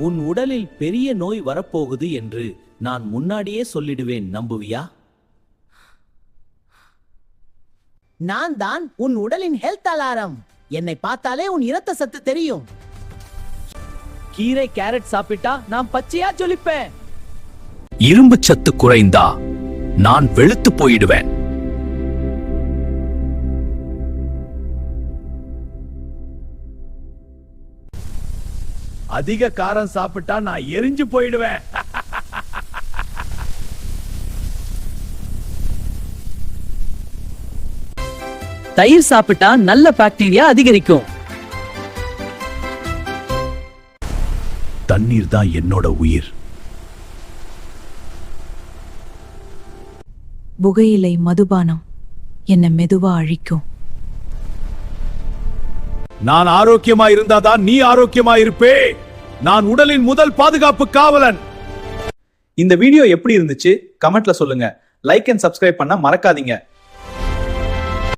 உன் உடலில் பெரிய நோய் வரப்போகுது என்று நான் முன்னாடியே சொல்லிடுவேன், நம்புவியா? நான் தான் உன் உடலின் ஹெல்த் அலாரம். என்னை பார்த்தாலே உன் இரத்த சத்து தெரியும். கீரை கேரட் சாப்பிட்டா நான் பச்சையா ஜொலிப்பேன். இரும்பு சத்து குறைந்தா நான் வெளுத்து போயிடுவேன். அதிக காரம் சாப்பிட்டா நான் எரிஞ்சு போயிடுவேன். தயிர் சாப்பிட்டா நல்ல பாக்டீரியா அதிகரிக்கும். தண்ணீர் தான் என்னோட உயிர். புகையிலை மதுபானம் என்ன மெதுவா அழிக்கும். நான் ஆரோக்கியமா இருந்தாதான் நீ ஆரோக்கியமா இருப்பே. நான் உடலின் முதல் பாதுகாப்பு காவலன். இந்த வீடியோ எப்படி இருந்துச்சு கமெண்ட்ல சொல்லுங்க. லைக் அண்ட் சப்ஸ்கிரைப் பண்ண மறக்காதீங்க.